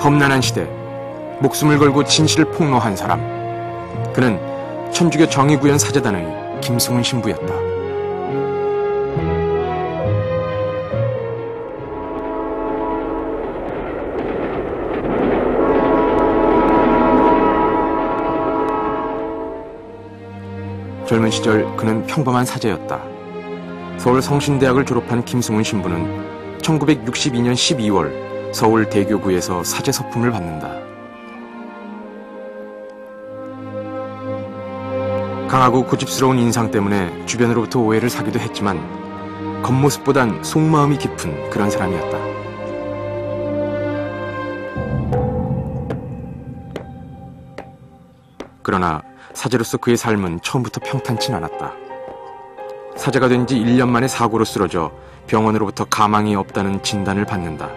험난한 시대, 목숨을 걸고 진실을 폭로한 사람. 그는 천주교 정의구현 사제단의 김승훈 신부였다. 젊은 시절 그는 평범한 사제였다. 서울 성신대학을 졸업한 김승훈 신부는 1962년 12월 서울 대교구에서 사제 서품을 받는다. 강하고 고집스러운 인상 때문에 주변으로부터 오해를 사기도 했지만 겉모습보단 속마음이 깊은 그런 사람이었다. 그러나 사제로서 그의 삶은 처음부터 평탄치 않았다. 사제가 된 지 1년 만에 사고로 쓰러져 병원으로부터 가망이 없다는 진단을 받는다.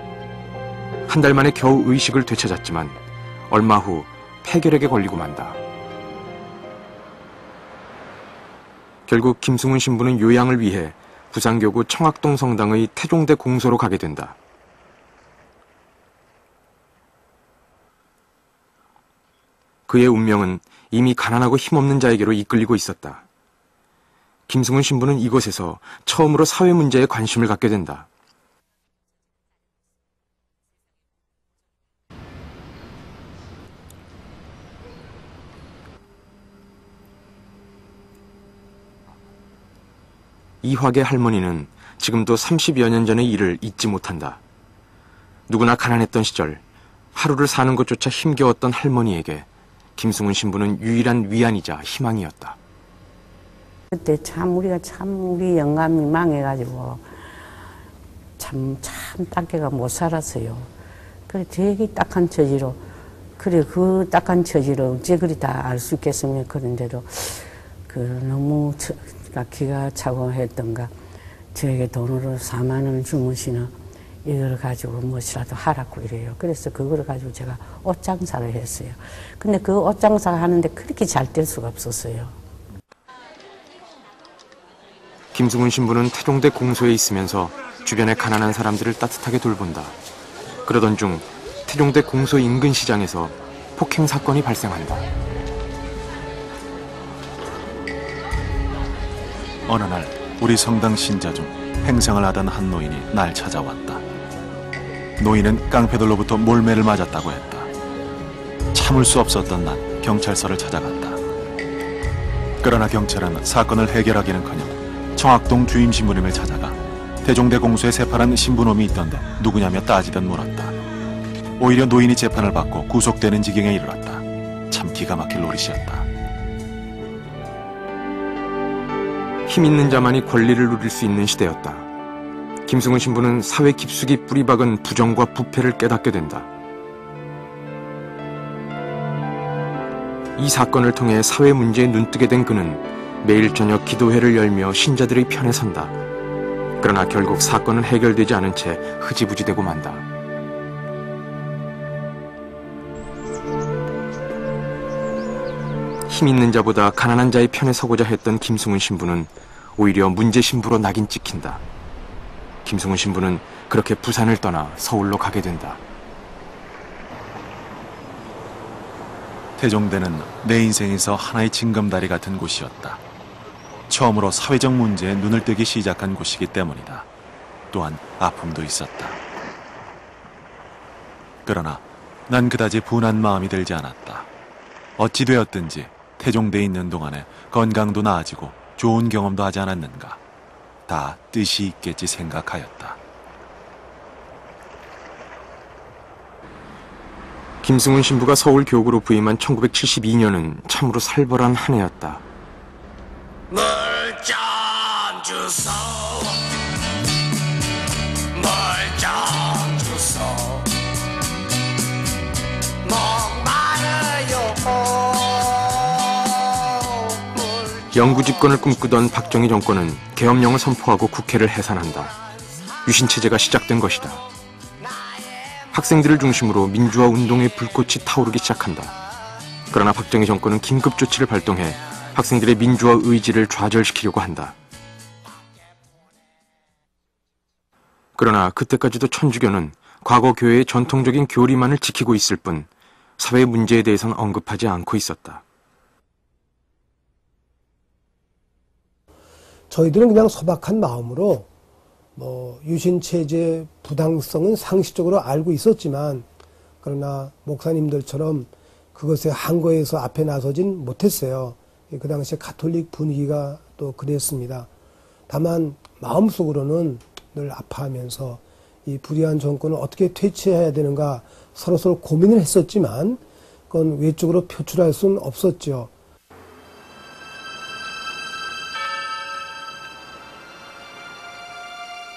한 달 만에 겨우 의식을 되찾았지만 얼마 후 폐결핵에 걸리고 만다. 결국 김승훈 신부는 요양을 위해 부산교구 청학동 성당의 태종대 공소로 가게 된다. 그의 운명은 이미 가난하고 힘없는 자에게로 이끌리고 있었다. 김승훈 신부는 이곳에서 처음으로 사회 문제에 관심을 갖게 된다. 이화계 할머니는 지금도 30여 년 전의 일을 잊지 못한다. 누구나 가난했던 시절 하루를 사는 것조차 힘겨웠던 할머니에게 김승훈 신부는 유일한 위안이자 희망이었다. 그때 우리 영감이 망해가지고 참 딱개가 못 살았어요. 그래 되게 딱한 처지로 그 딱한 처지로 어째 그리 다 알 수 있겠으면 그런데도 너무 기가 차고 했던가 저에게 돈으로 4만 원 주무시나 이걸 가지고 무엇이라도 하라고 이래요. 그래서 그걸 가지고 제가 옷 장사를 했어요. 근데 그 옷 장사를 하는데 그렇게 잘 될 수가 없었어요. 김승훈 신부는 태종대 공소에 있으면서 주변의 가난한 사람들을 따뜻하게 돌본다. 그러던 중 태종대 공소 인근 시장에서 폭행 사건이 발생한다. 어느 날 우리 성당 신자 중 행상을 하던 한 노인이 날 찾아왔다. 노인은 깡패들로부터 몰매를 맞았다고 했다. 참을 수 없었던 난 경찰서를 찾아갔다. 그러나 경찰은 사건을 해결하기는커녕 청학동 주임 신부님을 찾아가 태종대 공소에 새파란 신부놈이 있던데 누구냐며 따지던 물었다. 오히려 노인이 재판을 받고 구속되는 지경에 이르렀다. 참 기가 막힐 노릇이었다. 힘 있는 자만이 권리를 누릴 수 있는 시대였다. 김승훈 신부는 사회 깊숙이 뿌리박은 부정과 부패를 깨닫게 된다. 이 사건을 통해 사회 문제에 눈뜨게 된 그는 매일 저녁 기도회를 열며 신자들의 편에 선다. 그러나 결국 사건은 해결되지 않은 채 흐지부지되고 만다. 힘 있는 자보다 가난한 자의 편에 서고자 했던 김승훈 신부는 오히려 문제 신부로 낙인 찍힌다. 김승훈 신부는 그렇게 부산을 떠나 서울로 가게 된다. 태종대는 내 인생에서 하나의 징검다리 같은 곳이었다. 처음으로 사회적 문제에 눈을 뜨기 시작한 곳이기 때문이다. 또한 아픔도 있었다. 그러나 난 그다지 분한 마음이 들지 않았다. 어찌 되었든지 태종대에 있는 동안에 건강도 나아지고 좋은 경험도 하지 않았는가. 다 뜻이 있겠지 생각하였다. 김승훈 신부가 서울 교구로 부임한 1972년은 참으로 살벌한 한 해였다. 물좀 주소, 물좀 주소, 목마르요. 영구 집권을 꿈꾸던 박정희 정권은 계엄령을 선포하고 국회를 해산한다. 유신체제가 시작된 것이다. 학생들을 중심으로 민주화 운동의 불꽃이 타오르기 시작한다. 그러나 박정희 정권은 긴급 조치를 발동해 학생들의 민주화 의지를 좌절시키려고 한다. 그러나 그때까지도 천주교는 과거 교회의 전통적인 교리만을 지키고 있을 뿐 사회 문제에 대해서는 언급하지 않고 있었다. 저희들은 그냥 소박한 마음으로 유신체제 부당성은 상식적으로 알고 있었지만, 그러나 목사님들처럼 그것에 한거에서 앞에 나서진 못했어요. 그 당시에 가톨릭 분위기가 또 그랬습니다. 다만 마음속으로는 늘 아파하면서 이 불의한 정권을 어떻게 퇴치해야 되는가 서로 고민을 했었지만 그건 외적으로 표출할 수는 없었죠.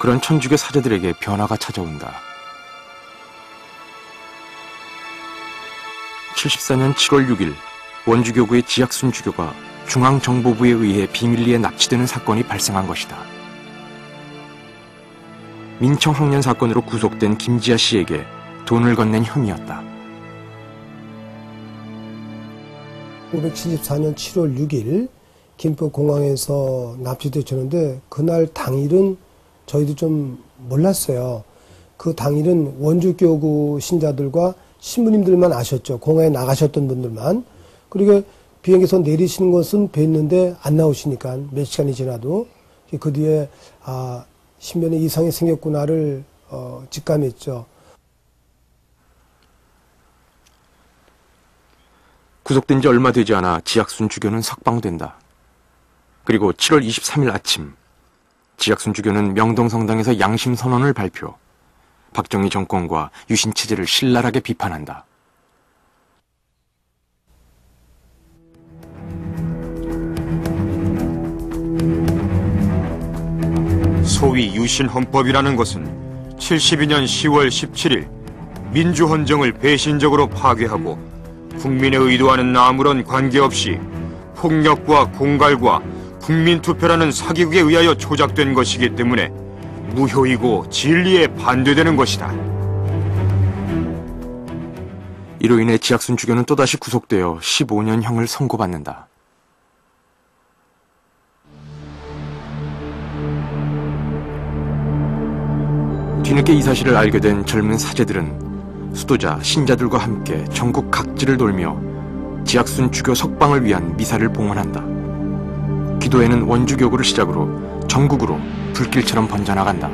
그런 천주교 사제들에게 변화가 찾아온다. 74년 7월 6일 원주교구의 지학순 주교가 중앙정보부에 의해 비밀리에 납치되는 사건이 발생한 것이다. 민청학년 사건으로 구속된 김지아 씨에게 돈을 건넨 혐의였다. 1974년 7월 6일 김포공항에서 납치되었는데 그날 당일은 저희도 좀 몰랐어요. 그 당일은 원주교구 신자들과 신부님들만 아셨죠. 공항에 나가셨던 분들만. 그리고 비행기에서 내리시는 것은 뵀는데 안 나오시니까 몇 시간이 지나도 그 뒤에 신변에 이상이 생겼구나를 직감했죠. 구속된 지 얼마 되지 않아 지학순 주교는 석방된다. 그리고 7월 23일 아침 지학순 주교는 명동성당에서 양심선언을 발표. 박정희 정권과 유신체제를 신랄하게 비판한다. 소위 유신헌법이라는 것은 72년 10월 17일 민주헌정을 배신적으로 파괴하고 국민의 의도와는 아무런 관계없이 폭력과 공갈과 국민투표라는 사기극에 의하여 조작된 것이기 때문에 무효이고 진리에 반대되는 것이다. 이로 인해 지학순 주교는 또다시 구속되어 15년형을 선고받는다. 뒤늦게 이 사실을 알게 된 젊은 사제들은 수도자, 신자들과 함께 전국 각지를 돌며 지학순 주교 석방을 위한 미사를 봉헌한다. 기도회는 원주교구를 시작으로 전국으로 불길처럼 번져나간다.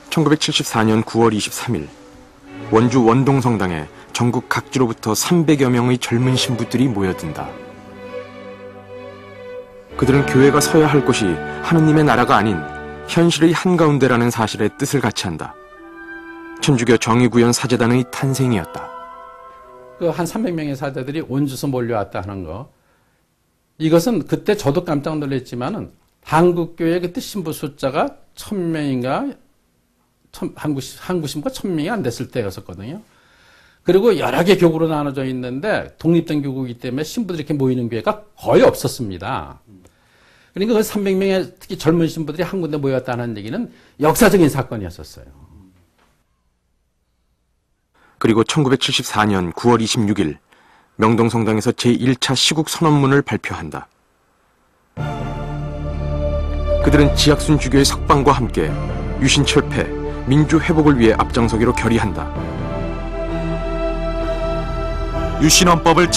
(1974년 9월 23일) 원주 원동성당에 전국 각지로부터 300여 명의 젊은 신부들이 모여든다. 그들은 교회가 서야 할 곳이 하느님의 나라가 아닌 현실의 한가운데라는 사실에 뜻을 같이 한다. 천주교 정의구현 사제단의 탄생이었다. 그 한 300명의 사제들이 원주에서 몰려왔다 하는 거. 이것은 그때 저도 깜짝 놀랐지만은 한국교회 그때 신부 숫자가 1000명인가 한국 신부가 1000명이 안 됐을 때였었거든요. 그리고 여러 개 교구로 나눠져 있는데 독립된 교구이기 때문에 신부들이 이렇게 모이는 교회가 거의 없었습니다. 그러니까 그 300명의 특히 젊은 신부들이 한 군데 모였다는 얘기는 역사적인 사건이었었어요. 그리고 1974년 9월 26일 명동성당에서 제1차 시국 선언문을 발표한다. 그들은 지학순 주교의 석방과 함께 유신 철폐, 민주 회복을 위해 앞장서기로 결의한다. 유신헌법을